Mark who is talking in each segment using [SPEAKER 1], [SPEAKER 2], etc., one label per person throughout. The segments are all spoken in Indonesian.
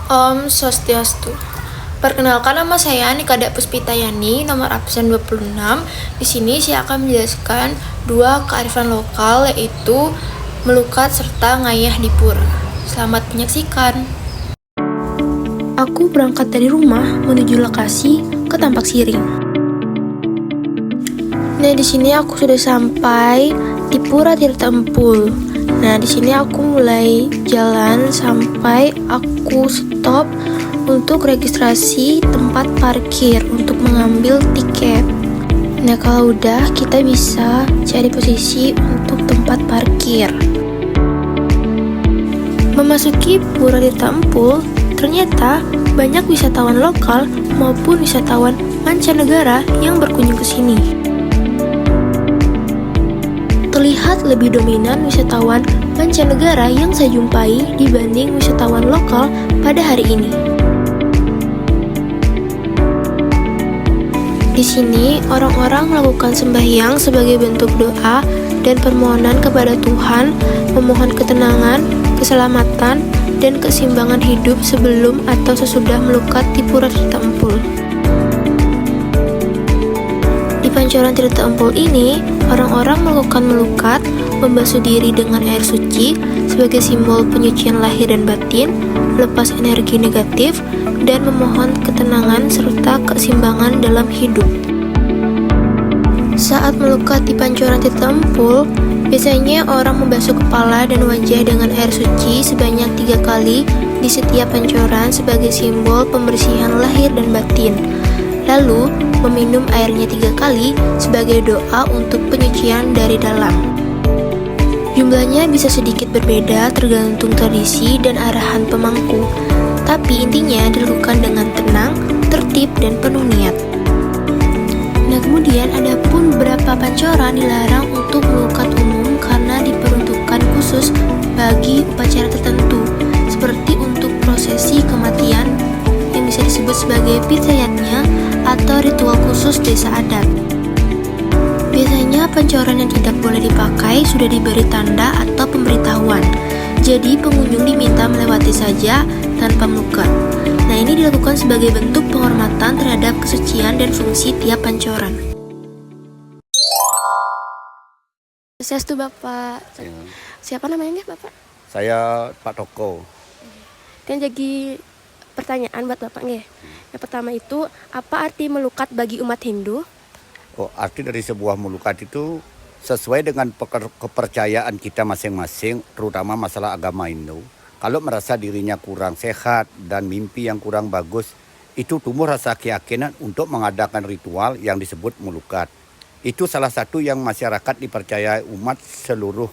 [SPEAKER 1] Om Swastiastu. Perkenalkan, nama saya Nikada Puspitayani, nomor absen 26. Di sini saya akan menjelaskan dua kearifan lokal, yaitu melukat serta ngayah di pura. Selamat menyaksikan. Aku berangkat dari rumah menuju lokasi ke Tampak Siring. Nah, di sini aku sudah sampai di Pura Tirta Empul. Nah, di sini aku mulai jalan sampai aku stop untuk registrasi tempat parkir untuk mengambil tiket. Nah, kalau udah kita bisa cari posisi untuk tempat parkir. Memasuki Pura Tirta Empul, ternyata banyak wisatawan lokal maupun wisatawan mancanegara yang berkunjung ke sini. Terlihat lebih dominan wisatawan mancanegara yang saya jumpai dibanding wisatawan lokal pada hari ini. Di sini, orang-orang melakukan sembahyang sebagai bentuk doa dan permohonan kepada Tuhan, memohon ketenangan, keselamatan, dan keseimbangan hidup sebelum atau sesudah melukat di Pura Tirta Empul. Di Pancoran Tirta Empul ini, orang-orang melakukan melukat, membasuh diri dengan air suci sebagai simbol penyucian lahir dan batin, melepas energi negatif, dan memohon ketenangan serta keseimbangan dalam hidup. Saat melukat di Pancoran Tirta Empul, biasanya orang membasuh kepala dan wajah dengan air suci sebanyak 3 kali di setiap pancoran sebagai simbol pembersihan lahir dan batin. Lalu, meminum airnya 3 kali sebagai doa untuk penyucian dari dalam. Jumlahnya bisa sedikit berbeda tergantung tradisi dan arahan pemangku, tapi intinya dilakukan dengan tenang, tertib, dan penuh niat. Nah, kemudian ada pun beberapa pancoran dilarang untuk melukat umum karena diperuntukkan khusus bagi upacara tertentu, seperti untuk prosesi kematian yang bisa disebut sebagai pitayatnya atau ritual khusus desa adat. Biasanya pancoran yang tidak boleh dipakai sudah diberi tanda atau pemberitahuan, jadi pengunjung diminta melewati saja tanpa melukat. Nah, ini dilakukan sebagai bentuk penghormatan terhadap kesucian dan fungsi tiap pancoran. Swastiastu Bapak.
[SPEAKER 2] Ya.
[SPEAKER 1] Siapa namanya Bapak?
[SPEAKER 2] Saya Pak Toko.
[SPEAKER 1] Dan jadi pertanyaan buat Bapak nih. Yang pertama itu, apa arti melukat bagi umat Hindu?
[SPEAKER 2] Arti dari sebuah melukat itu sesuai dengan kepercayaan kita masing-masing, terutama masalah agama Hindu. Kalau merasa dirinya kurang sehat dan mimpi yang kurang bagus, itu tumbuh rasa keyakinan untuk mengadakan ritual yang disebut melukat. Itu salah satu yang masyarakat dipercaya umat seluruh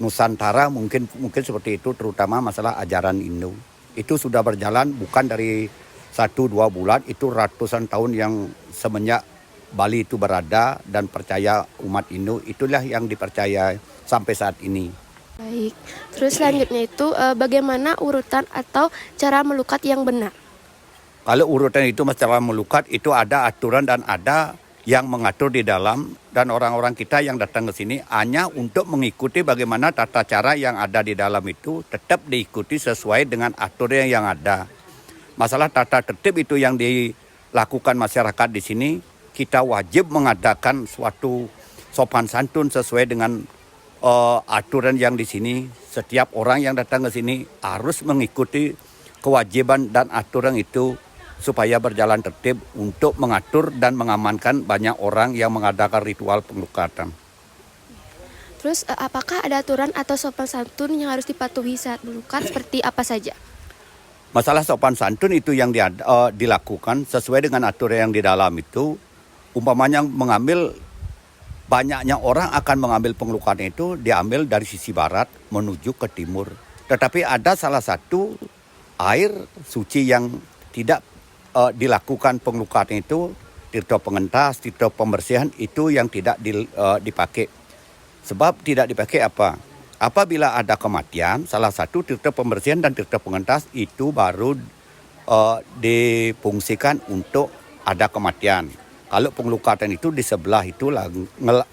[SPEAKER 2] Nusantara mungkin seperti itu, terutama masalah ajaran Hindu. Itu sudah berjalan bukan dari 1-2 bulan, itu ratusan tahun yang semenjak Bali itu berada dan percaya umat Hindu, itulah yang dipercaya sampai saat ini.
[SPEAKER 1] Baik, terus selanjutnya itu bagaimana urutan atau cara melukat yang benar?
[SPEAKER 2] Kalau urutan itu masalah melukat itu ada aturan dan ada yang mengatur di dalam, dan orang-orang kita yang datang ke sini hanya untuk mengikuti bagaimana tata cara yang ada di dalam itu tetap diikuti sesuai dengan aturan yang ada. Masalah tata tertib itu yang dilakukan masyarakat di sini, kita wajib mengadakan suatu sopan santun sesuai dengan aturan yang di sini. Setiap orang yang datang ke sini harus mengikuti kewajiban dan aturan itu supaya berjalan tertib untuk mengatur dan mengamankan banyak orang yang mengadakan ritual pelukatan.
[SPEAKER 1] Terus apakah ada aturan atau sopan santun yang harus dipatuhi saat melukat, seperti apa saja?
[SPEAKER 2] Masalah sopan santun itu yang dilakukan sesuai dengan aturan yang di dalam itu. Umpamanya mengambil, banyaknya orang akan mengambil pengelukatan itu diambil dari sisi barat menuju ke timur. Tetapi ada salah satu air suci yang tidak dilakukan pengelukatan itu, tirta pengentas, tirta pembersihan itu yang tidak dipakai. Sebab tidak dipakai apa? Apabila ada kematian, salah satu tirta pembersihan dan tirta pengentas itu baru difungsikan untuk ada kematian. Kalau pengelukatan itu di sebelah itu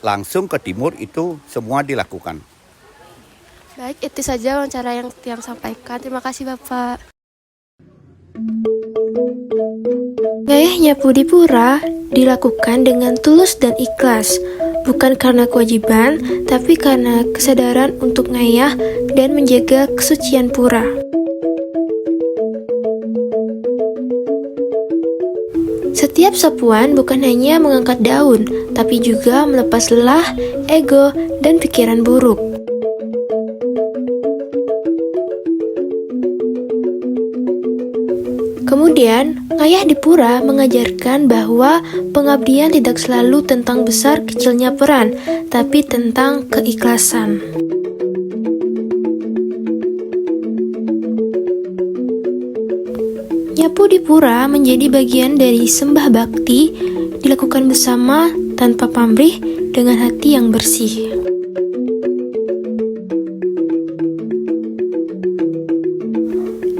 [SPEAKER 2] langsung ke timur itu semua dilakukan.
[SPEAKER 1] Baik, itu saja wawancara yang sampaikan. Terima kasih Bapak. Ngayah nyapu di pura dilakukan dengan tulus dan ikhlas, bukan karena kewajiban, tapi karena kesadaran untuk ngayah dan menjaga kesucian pura. Setiap sapuan bukan hanya mengangkat daun, tapi juga melepas lelah, ego, dan pikiran buruk. Kemudian, ngayah di pura mengajarkan bahwa pengabdian tidak selalu tentang besar kecilnya peran, tapi tentang keikhlasan. Nyapu di pura menjadi bagian dari sembah bakti, dilakukan bersama tanpa pamrih dengan hati yang bersih.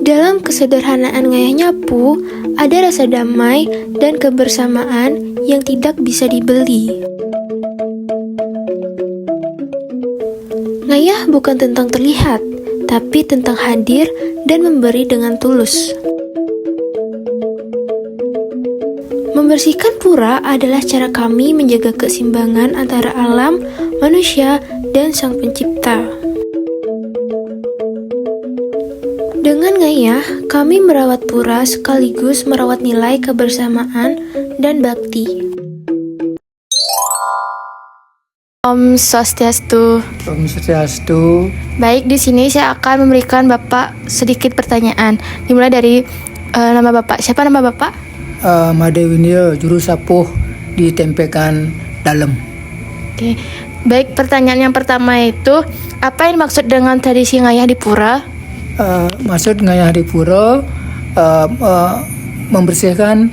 [SPEAKER 1] Dalam kesederhanaan ngayah nyapu, ada rasa damai dan kebersamaan yang tidak bisa dibeli. Ngayah bukan tentang terlihat, tapi tentang hadir dan memberi dengan tulus. Membersihkan pura adalah cara kami menjaga keseimbangan antara alam, manusia, dan Sang Pencipta. Dengan ngayah, kami merawat pura sekaligus merawat nilai kebersamaan dan bakti.
[SPEAKER 3] Om Swastiastu.
[SPEAKER 4] Om Swastiastu.
[SPEAKER 3] Baik, di sini saya akan memberikan Bapak sedikit pertanyaan. Dimulai dari nama Bapak. Siapa nama Bapak?
[SPEAKER 4] Madewinyo, juru sapuh ditempekan dalam.
[SPEAKER 3] Oke. Baik, pertanyaan yang pertama itu, apa yang dimaksud dengan tradisi ngayah di pura?
[SPEAKER 4] Maksud ngayah di pura membersihkan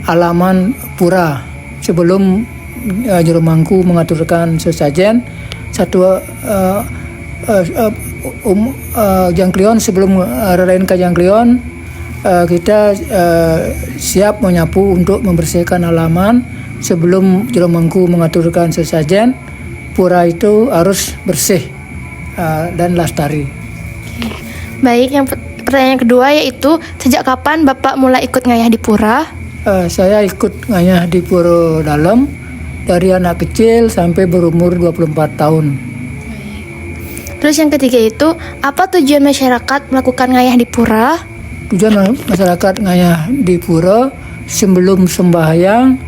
[SPEAKER 4] halaman pura sebelum juru mangku mengaturkan sesajen jangklion. Sebelum rarain ke jangklion, kita siap menyapu untuk membersihkan halaman sebelum juru mangku mengaturkan sesajen. Pura itu harus bersih dan lestari.
[SPEAKER 3] Baik, yang pertanyaan kedua yaitu, sejak kapan Bapak mulai ikut ngayah di pura?
[SPEAKER 4] Saya ikut ngayah di pura dalam dari anak kecil sampai berumur 24 tahun.
[SPEAKER 3] Terus yang ketiga itu, apa tujuan masyarakat melakukan ngayah di pura?
[SPEAKER 4] Tujuan masyarakat ngayah di pura sebelum sembahyang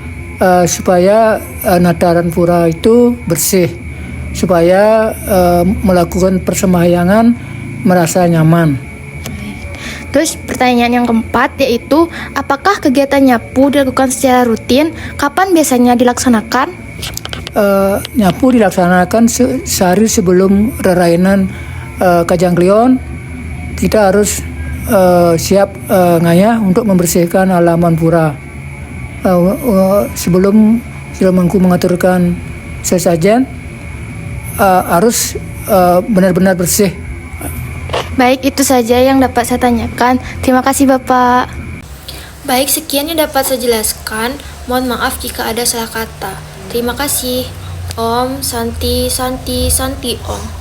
[SPEAKER 4] supaya nataran pura itu bersih, supaya melakukan persembahyangan merasa nyaman.
[SPEAKER 3] Terus pertanyaan yang keempat yaitu, apakah kegiatan nyapu dilakukan secara rutin? Kapan biasanya dilaksanakan?
[SPEAKER 4] Nyapu dilaksanakan sehari sebelum rerainan Kajangklion. Kita harus siap ngayah untuk membersihkan halaman pura. Sebelum mangku mengaturkan sesajen, harus benar-benar bersih.
[SPEAKER 3] Baik, itu saja yang dapat saya tanyakan. Terima kasih Bapak.
[SPEAKER 1] Baik, sekian yang dapat saya jelaskan. Mohon maaf jika ada salah kata. Terima kasih. Om Santi Santi Santi Om.